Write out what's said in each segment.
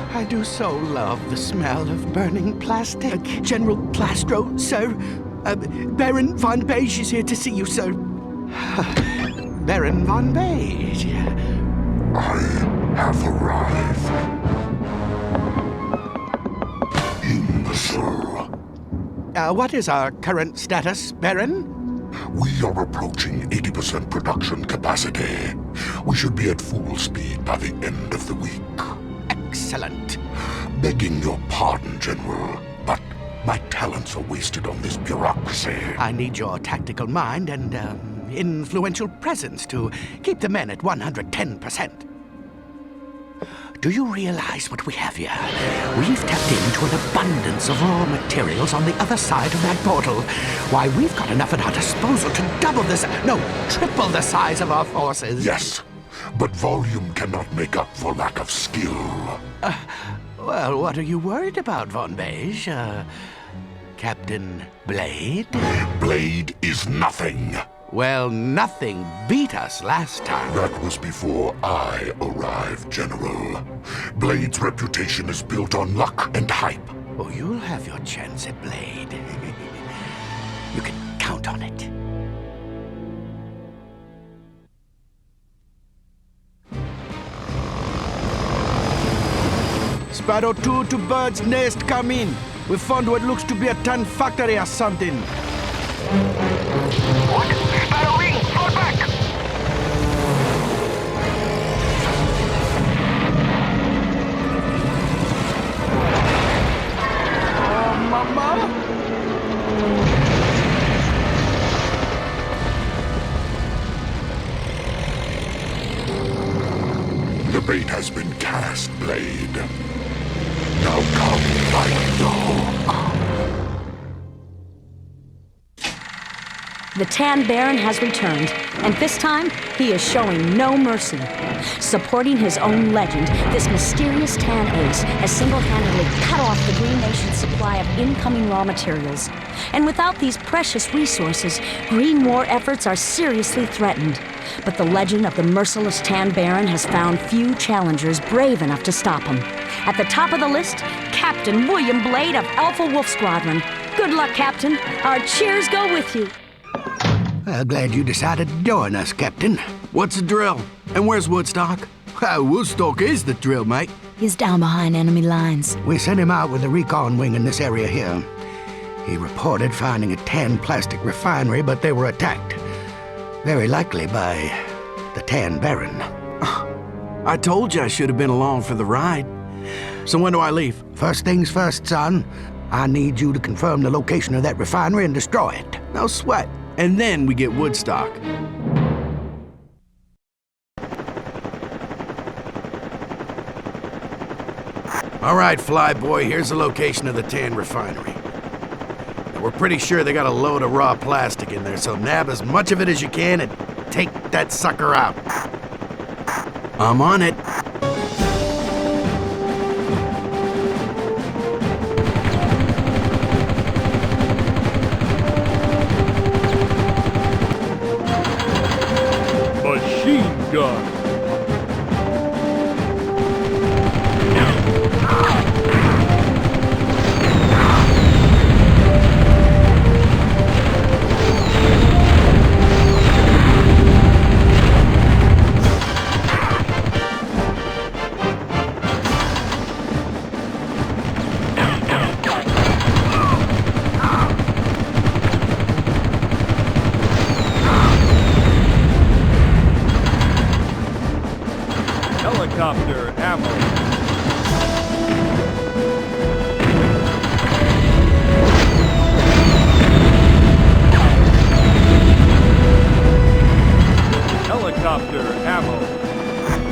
I do so love the smell of burning plastic. General Plastro, sir. Baron von Beige is here to see you, sir. Baron von Beige. I have arrived. Imbecile. What is our current status, Baron? We are approaching 80% production capacity. We should be at full speed by the end of the week. Excellent. Begging your pardon, General, but my talents are wasted on this bureaucracy. I need your tactical mind and influential presence to keep the men at 110%. Do you realize what we have here? We've tapped into an abundance of raw materials on the other side of that portal. Why, we've got enough at our disposal to double triple the size of our forces. Yes, but volume cannot make up for lack of skill. Well, what are you worried about, Von Beige? Captain Blade? Blade is nothing. Well, nothing beat us last time. That was before I arrived, General. Blade's reputation is built on luck and hype. Oh, you'll have your chance at Blade. You can count on it. Sparrow 2 to Bird's Nest, come in. We found what looks to be a tan factory or something. What? Sparrow wing, fall back! Oh, Mama! The bait has been cast, Blade. Now come, fight the The Tan Baron has returned, and this time, he is showing no mercy. Supporting his own legend, this mysterious Tan Ace has single-handedly cut off the Green Nation's supply of incoming raw materials. And without these precious resources, Green War efforts are seriously threatened. But the legend of the merciless Tan Baron has found few challengers brave enough to stop him. At the top of the list, Captain William Blade of Alpha Wolf Squadron. Good luck, Captain. Our cheers go with you. Well, glad you decided to join us, Captain. What's the drill? And where's Woodstock? Well, Woodstock is the drill, mate. He's down behind enemy lines. We sent him out with a recon wing in this area here. He reported finding a tan plastic refinery, but they were attacked. Very likely by the Tan Baron. I told you I should have been along for the ride. So when do I leave? First things first, son. I need you to confirm the location of that refinery and destroy it. No sweat. And then we get Woodstock. All right, Flyboy, here's the location of the tan refinery. Now, we're pretty sure they got a load of raw plastic in there, so nab as much of it as you can and take that sucker out. I'm on it. Machine gun. Helicopter ammo. Helicopter ammo.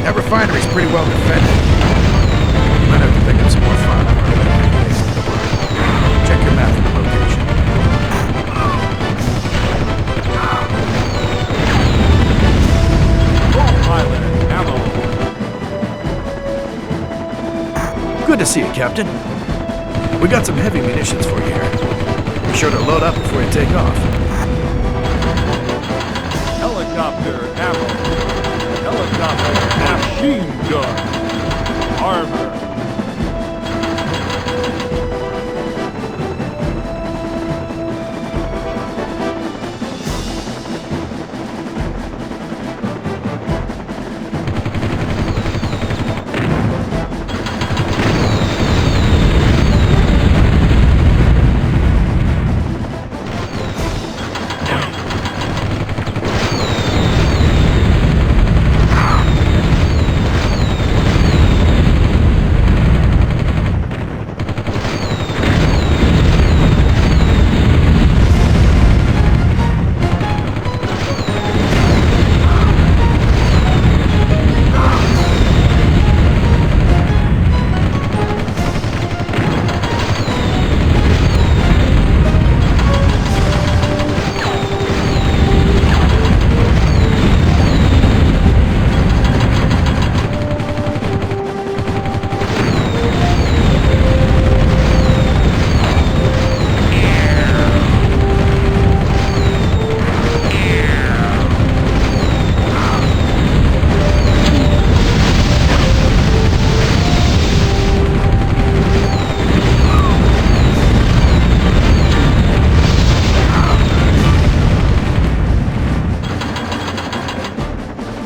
That refinery's pretty well defended. You might have to pick up some more fire. Check your map for the location. Pilot ammo. Good to see you, Captain. We got some heavy munitions for you here. Be sure to load up before you take off. Helicopter ammo. Helicopter machine gun. Armor.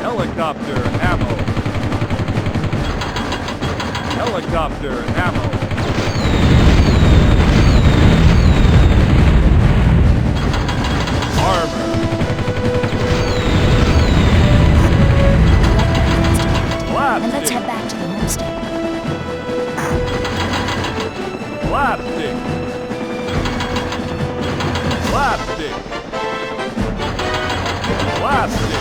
Helicopter ammo. Helicopter ammo. Armor. And let's head Plastic. back to the homestead. Plastic. Plastic. Plastic.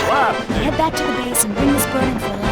Plastic. Head back to the base and bring this burning for a landing.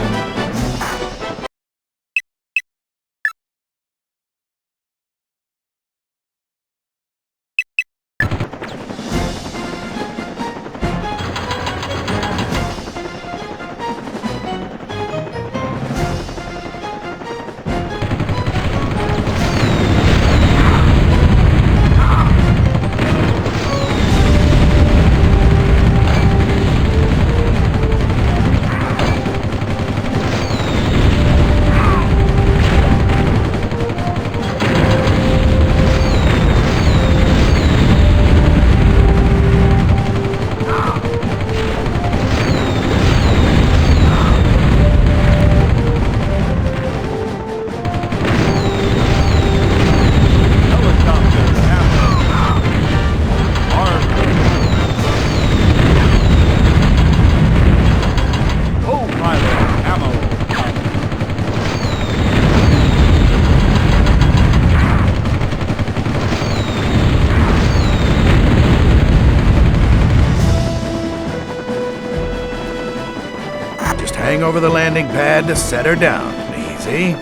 Just hang over the landing pad to set her down. Easy.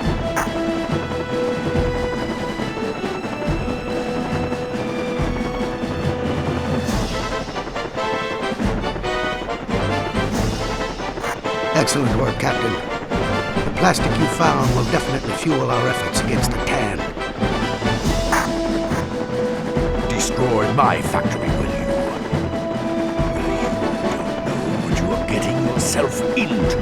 Excellent work, Captain. The plastic you found will definitely fuel our efforts against the Tan. Destroy my factory, will you? You don't know what you are getting yourself into.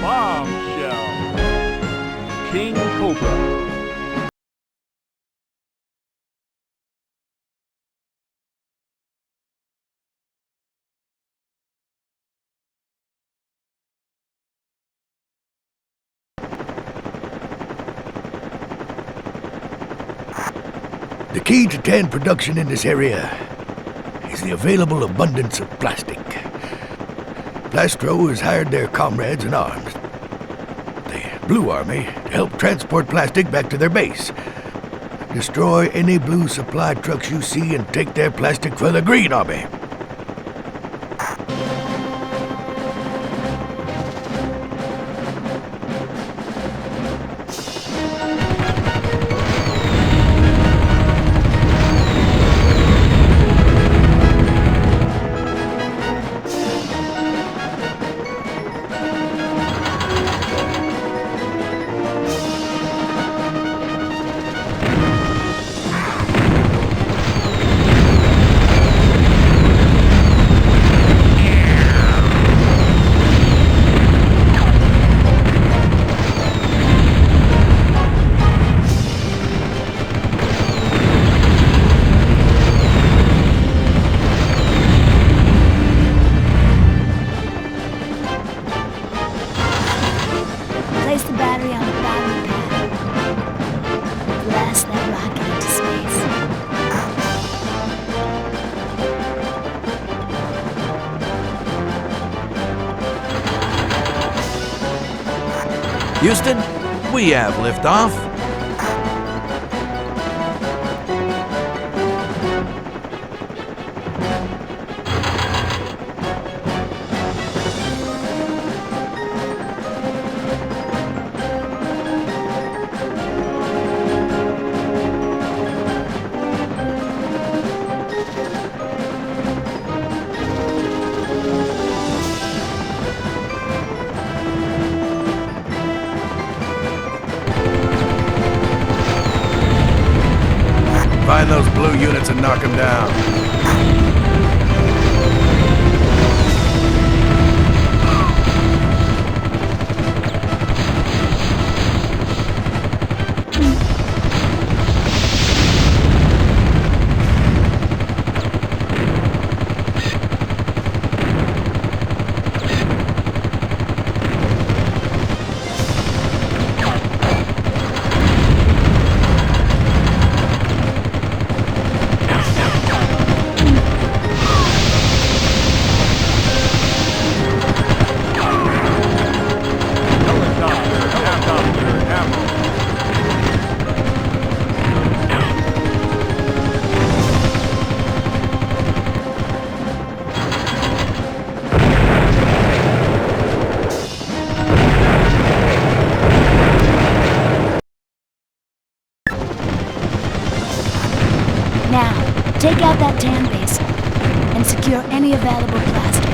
Bombshell. King Cobra. The key to tan production in this area is the available abundance of plastic. Plastro has hired their comrades in arms, the Blue Army, to help transport plastic back to their base. Destroy any blue supply trucks you see and take their plastic for the Green Army. Place the battery on the battery pad. Blast that rocket into space. Houston, we have liftoff. Find those blue units and knock them down. Now, take out that tan base and secure any available plastic.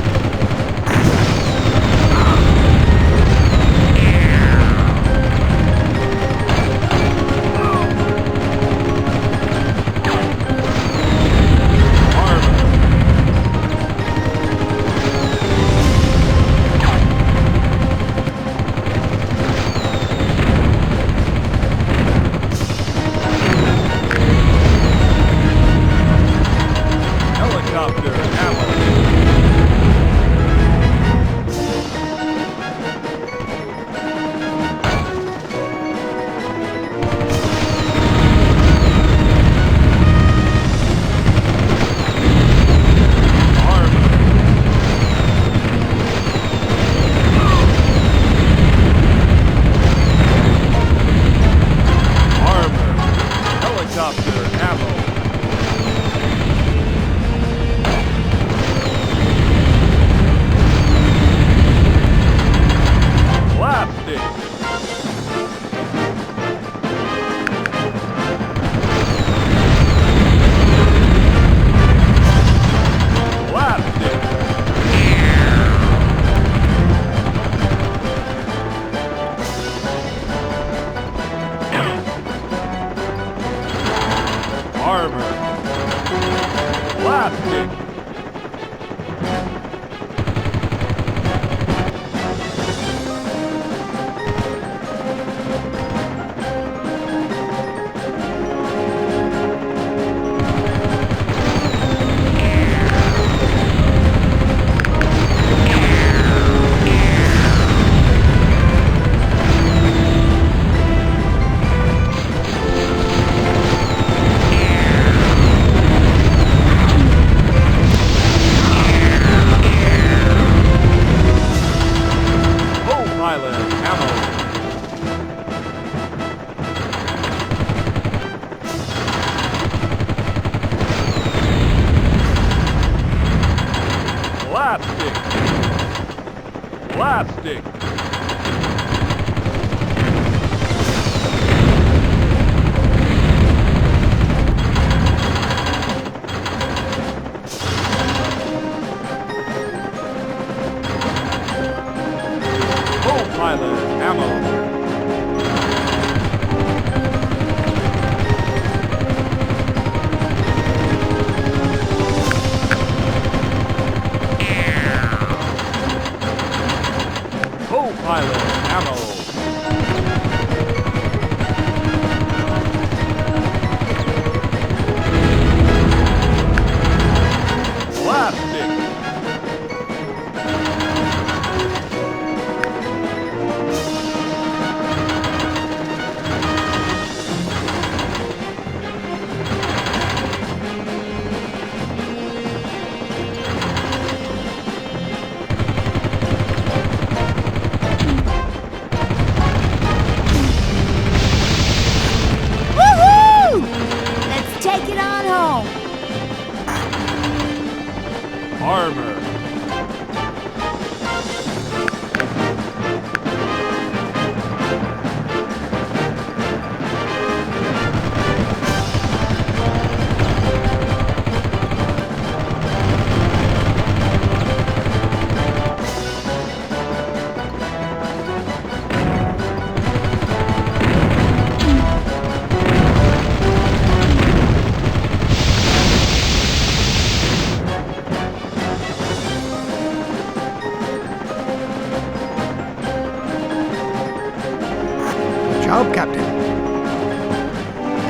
Plastic. Co-pilot ammo. Co-pilot ammo. Plastic. Woohoo! Let's take it on home. Armor. Job, Captain.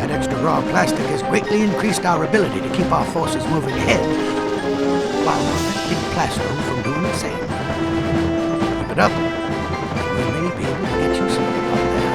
That extra raw plastic has greatly increased our ability to keep our forces moving ahead, while preventing Plastone from doing the same. Keep it up, and we may be able to get you something up there.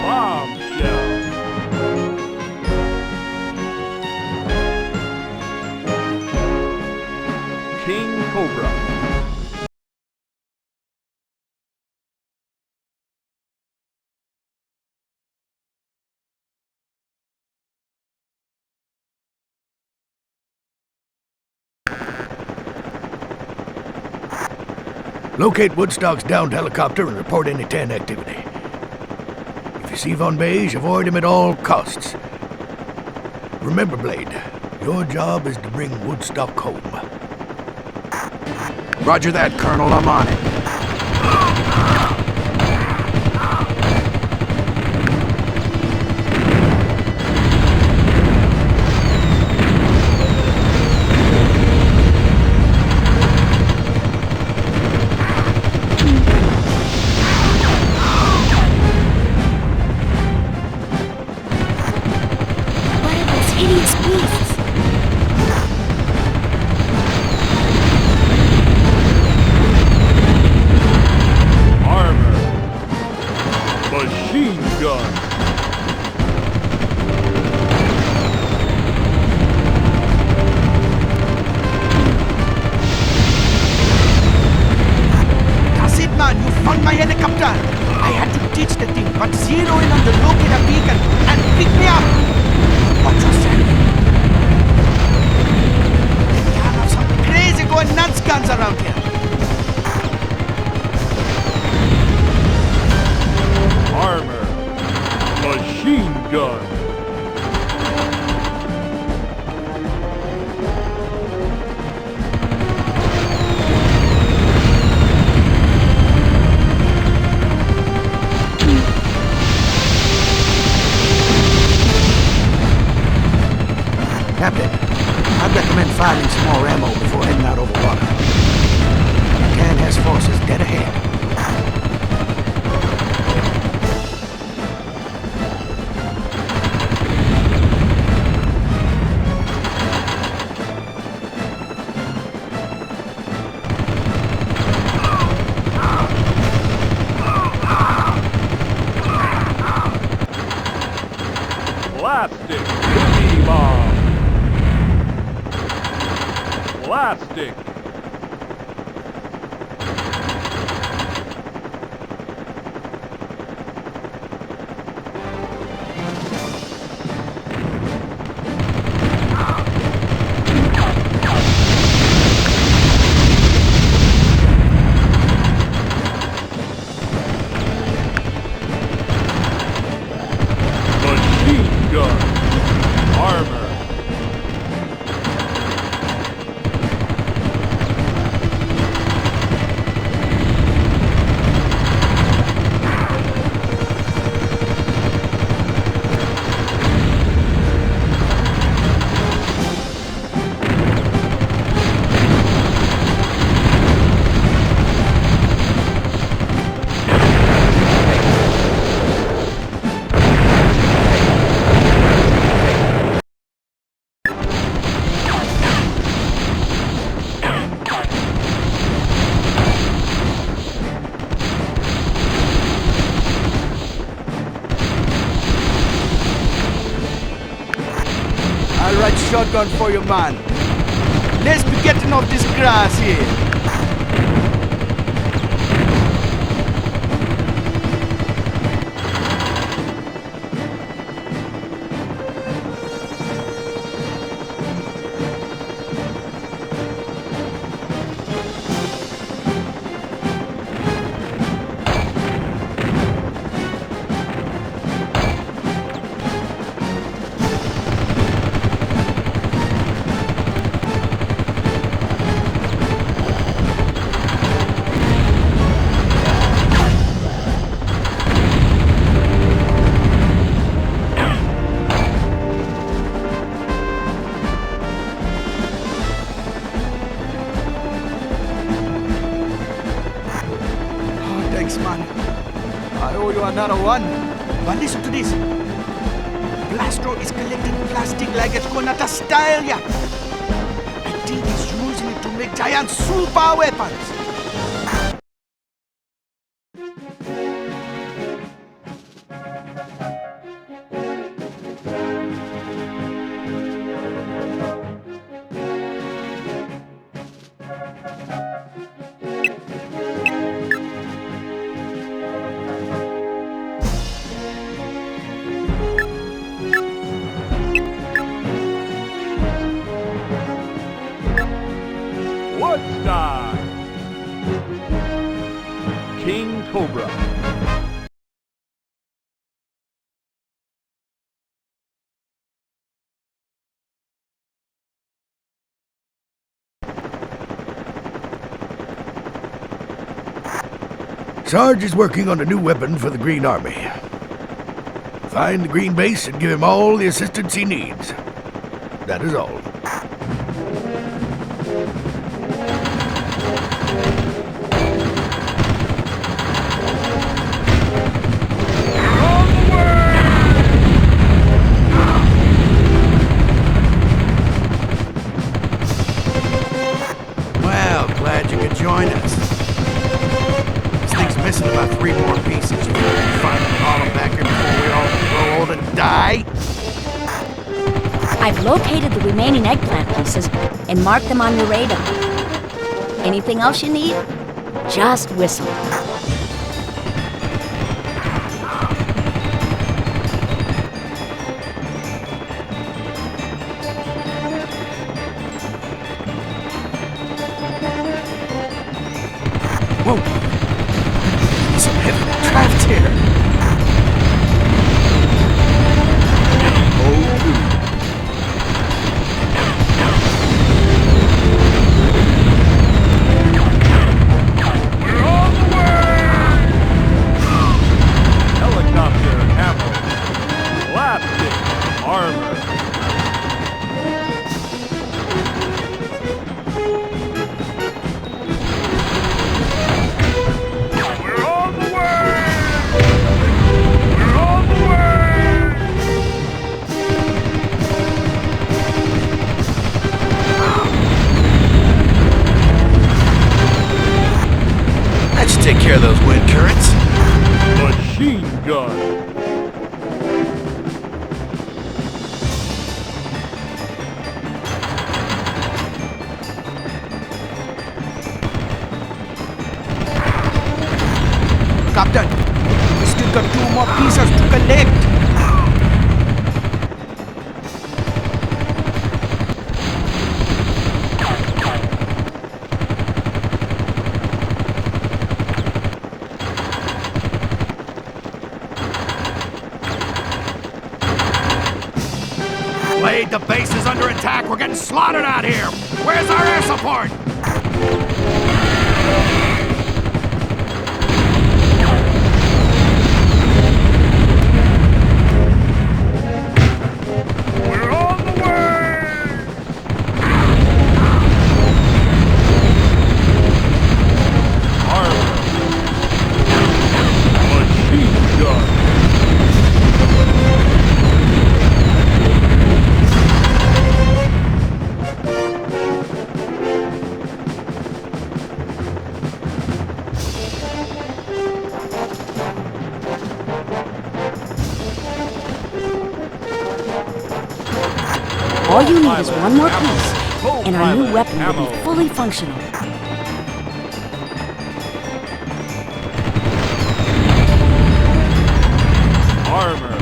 Bombshell. King Cobra. Locate Woodstock's downed helicopter and report any TAN activity. If you see Von Beige, avoid him at all costs. Remember, Blade, your job is to bring Woodstock home. Roger that, Colonel. I'm on it. What are those hideous beasts? Armor. Machine gun. That's it, man. You found my helicopter. I had to teach the thing, but zero in on the locator beacon and pick me up. Watch yourself. Captain, I'd recommend finding some more ammo before heading out over water. Tan has forces dead ahead. Slapstick. Cookie bomb. Slapstick. Machine gun. Armor. I'll ride shotgun for you, man. Let's be getting off this grass here. Oh, thanks, man. I owe you another one. But listen to this. Blastro is collecting plastic like it's gonna to style ya. I think he's using it to make giant super weapons. Woodstock. King Cobra. Sarge is working on a new weapon for the Green Army. Find the Green Base and give him all the assistance he needs. That is all. Well, glad you could join us. This thing's missing about 3 more pieces. You think we can find them and haul them back here before we all grow old and die? I've located the remaining eggplant pieces and marked them on your radar. Anything else you need? Just whistle. Whoa! Some heavy draft here. Helicopter ammo. Slapstick. Armor. care of those wind currents. Machine gun. Captain, we still got 2 more pieces to collect. Blade, the base is under attack. We're getting slaughtered out here. Where's our air support? We're on the way! Armor. Machine gun. All you need is one more piece, and our new weapon will be fully functional. Armor.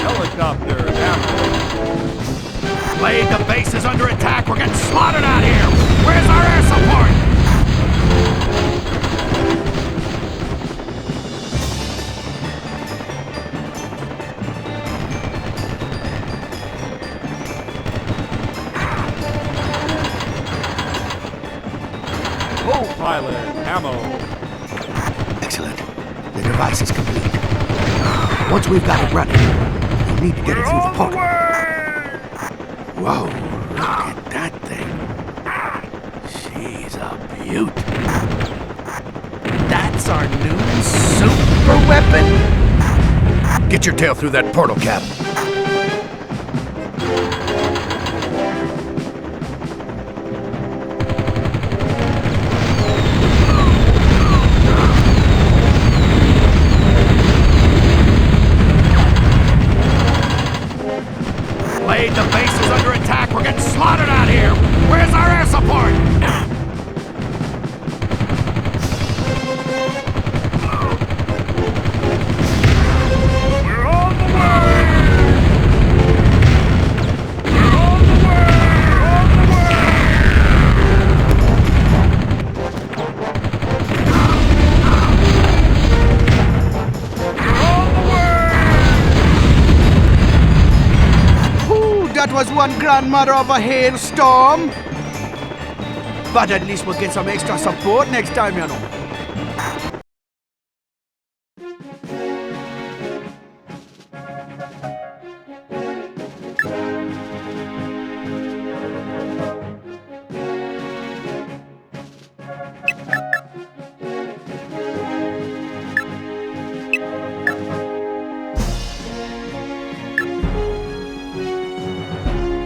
Helicopter ammo. Blade, the base is under attack. We're getting slaughtered out here. Where's our air support? Co-pilot ammo. Excellent. The device is complete. Once we've got it running, we'll need to get it through the portal. Whoa, look at that thing. She's a beaut. That's our new super weapon. Get your tail through that portal, Cap. Blade, the base is under attack. We're getting slaughtered out here. Where's our air support? We're on the way! We're on the way! We're on the Ooh, that was one grandmother of a hailstorm. But at least we'll get some extra support next time, you know.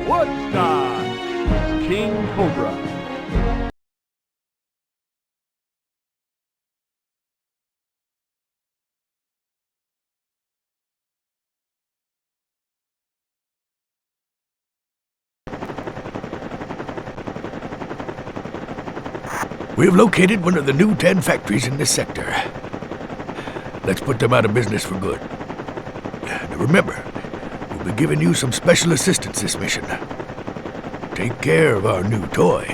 Woodstock! King Cobra. We've located one of the new 10 factories in this sector. Let's put them out of business for good. Now remember, we'll be giving you some special assistance this mission. Take care of our new toy.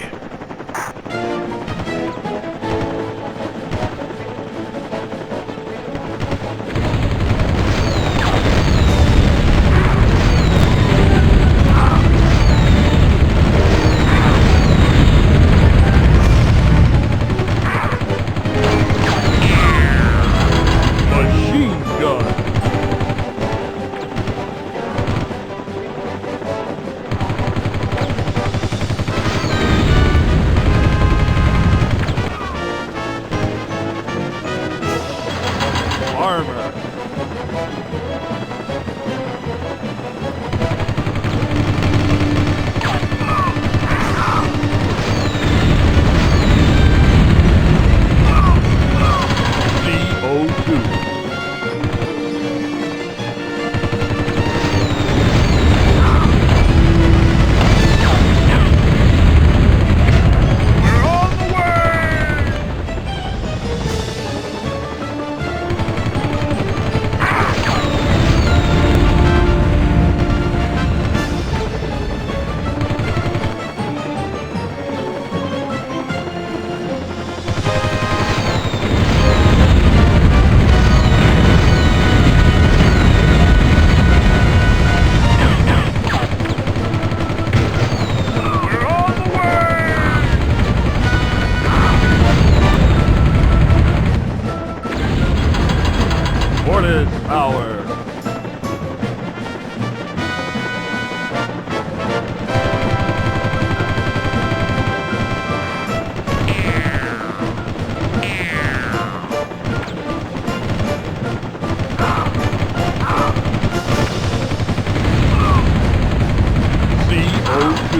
B-02.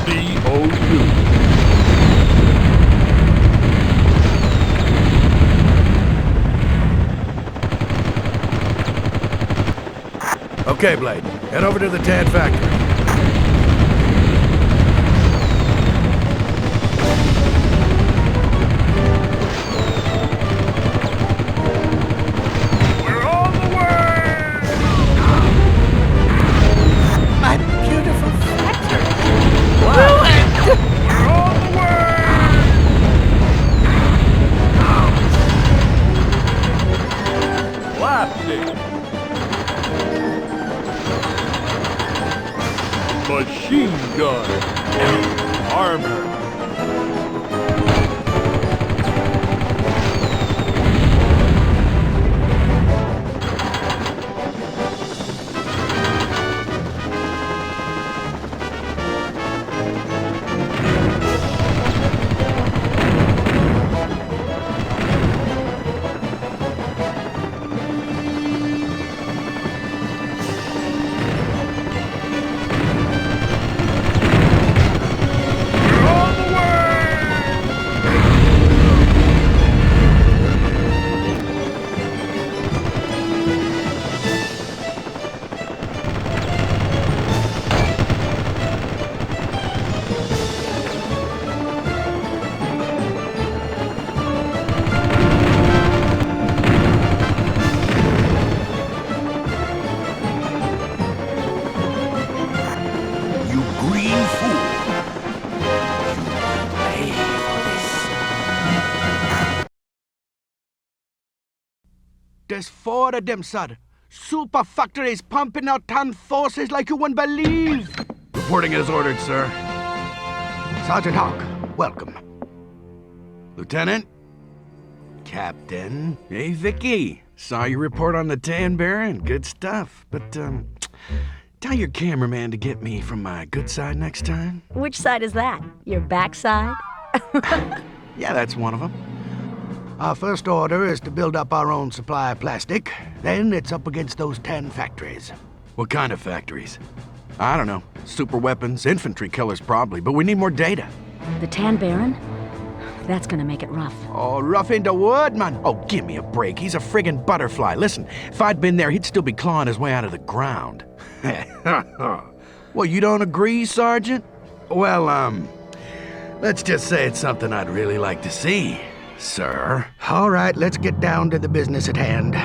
B-02. Okay, Blade. Head over to the TAN factory. We're on the way! My beautiful factory. We're on the way! Blasting! Machine gun! Armor! You green fool! You pay for this. There's 4 of them, sir. Super factories pumping out tan forces like you wouldn't believe. Reporting as ordered, sir. Sergeant Hawk, welcome. Lieutenant? Captain? Hey, Vicky. Saw your report on the TAN Baron. Good stuff. But, tell your cameraman to get me from my good side next time. Which side is that? Your backside? Yeah, that's one of them. Our first order is to build up our own supply of plastic. Then it's up against those 10 factories. What kind of factories? I don't know. Super weapons, infantry killers probably, but we need more data. The Tan Baron? That's gonna make it rough. Oh, rough in the wood, man. Oh, give me a break. He's a friggin' butterfly. Listen, if I'd been there, he'd still be clawing his way out of the ground. Well, you don't agree, Sergeant? Well, let's just say it's something I'd really like to see, sir. All right, let's get down to the business at hand.